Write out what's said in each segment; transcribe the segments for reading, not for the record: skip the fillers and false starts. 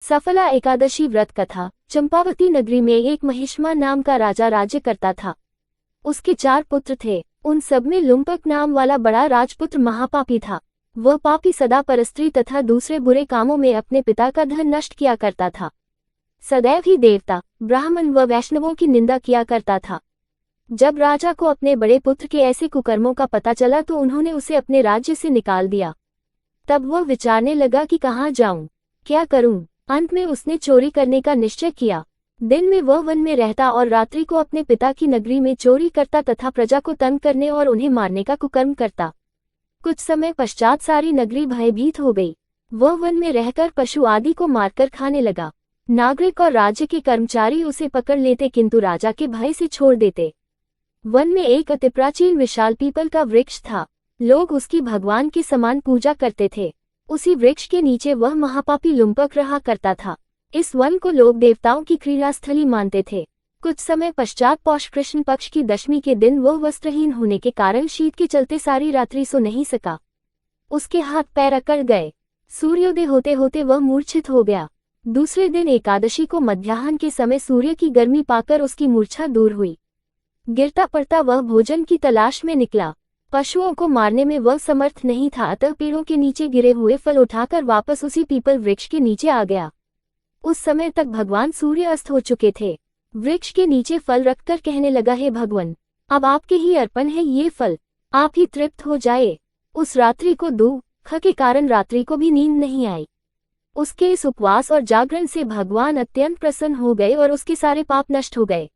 सफला एकादशी व्रत कथा। चंपावती नगरी में एक महिष्मा नाम का राजा राज्य करता था। उसके 4 पुत्र थे। उन सब में लुम्पक नाम वाला बड़ा राजपुत्र महापापी था। वह पापी सदा परस्त्री तथा दूसरे बुरे कामों में अपने पिता का धन नष्ट किया करता था। सदैव ही देवता, ब्राह्मण व वैष्णवों की निंदा किया करता था। जब राजा को अपने बड़े पुत्र के ऐसे कुकर्मों का पता चला तो उन्होंने उसे अपने राज्य से निकाल दिया। तब वह विचारने लगा कि कहाँ जाऊं, क्या करूं। अंत में उसने चोरी करने का निश्चय किया। दिन में वह वन में रहता और रात्रि को अपने पिता की नगरी में चोरी करता तथा प्रजा को तंग करने और उन्हें मारने का कुकर्म करता। कुछ समय पश्चात सारी नगरी भयभीत हो गई। वह वन में रहकर पशु आदि को मारकर खाने लगा। नागरिक और राज्य के कर्मचारी उसे पकड़ लेते किंतु राजा के भय से छोड़ देते। वन में एक अति प्राचीन विशाल पीपल का वृक्ष था। लोग उसकी भगवान के समान पूजा करते थे। उसी वृक्ष के नीचे वह महापापी लुम्पक रहा करता था। इस वन को लोग देवताओं की क्रीड़ास्थली मानते थे। कुछ समय पश्चात पौष कृष्ण पक्ष की दशमी के दिन वह वस्त्रहीन होने के कारण शीत के चलते सारी रात्रि सो नहीं सका। उसके हाथ पैर अकड़ गए। सूर्योदय होते होते वह मूर्छित हो गया। दूसरे दिन एकादशी को मध्याह्न के समय सूर्य की गर्मी पाकर उसकी मूर्छा दूर हुई। गिरता पड़ता वह भोजन की तलाश में निकला। पशुओं को मारने में वह समर्थ नहीं था, अतः पेड़ों के नीचे गिरे हुए फल उठाकर वापस उसी पीपल वृक्ष के नीचे आ गया। उस समय तक भगवान सूर्य अस्त हो चुके थे। वृक्ष के नीचे फल रखकर कहने लगा, हे भगवान, अब आपके ही अर्पण है ये फल, आप ही तृप्त हो जाए। उस रात्रि को दुख के कारण रात्रि को भी नींद नहीं आई। उसके इस उपवास और जागरण से भगवान अत्यंत प्रसन्न हो गए और उसके सारे पाप नष्ट हो गए।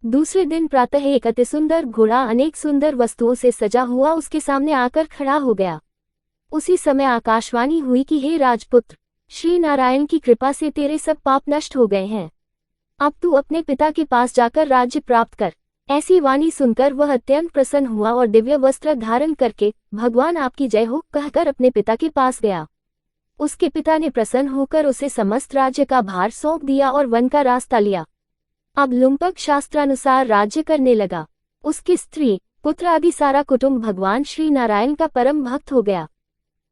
दूसरे दिन प्रातः एक अति सुंदर घोड़ा अनेक सुंदर वस्तुओं से सजा हुआ उसके सामने आकर खड़ा हो गया। उसी समय आकाशवाणी हुई कि हे राजपुत्र, श्री नारायण की कृपा से तेरे सब पाप नष्ट हो गए हैं। अब तू अपने पिता के पास जाकर राज्य प्राप्त कर। ऐसी वाणी सुनकर वह अत्यंत प्रसन्न हुआ और दिव्य वस्त्र धारण करके भगवान आपकी जय हो कहकर अपने पिता के पास गया। उसके पिता ने प्रसन्न होकर उसे समस्त राज्य का भार सौंप दिया और वन का रास्ता लिया। अब लुम्पक शास्त्रानुसार राज्य करने लगा। उसकी स्त्री, पुत्र आदि सारा कुटुंब भगवान श्री नारायण का परम भक्त हो गया।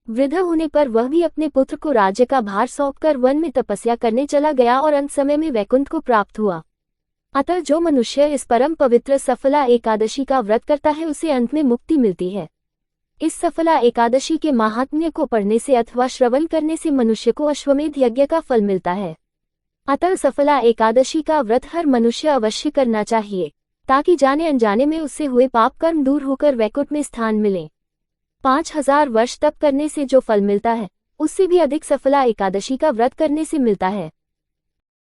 वृद्ध होने पर वह भी अपने पुत्र को राज्य का भार सौंपकर वन में तपस्या करने चला गया और अंत समय में वैकुंठ को प्राप्त हुआ। अतः जो मनुष्य इस परम पवित्र सफला एकादशी का व्रत करता है उसे अंत में मुक्ति मिलती है। इस सफला एकादशी के महात्म्य को पढ़ने से अथवा श्रवण करने से मनुष्य को अश्वमेध यज्ञ का फल मिलता है। अतः सफला एकादशी का व्रत हर मनुष्य अवश्य करना चाहिए, ताकि जाने अनजाने में उससे हुए पाप कर्म दूर होकर वैकुंठ में स्थान मिले। 5000 वर्ष तप करने से जो फल मिलता है उससे भी अधिक सफला एकादशी का व्रत करने से मिलता है।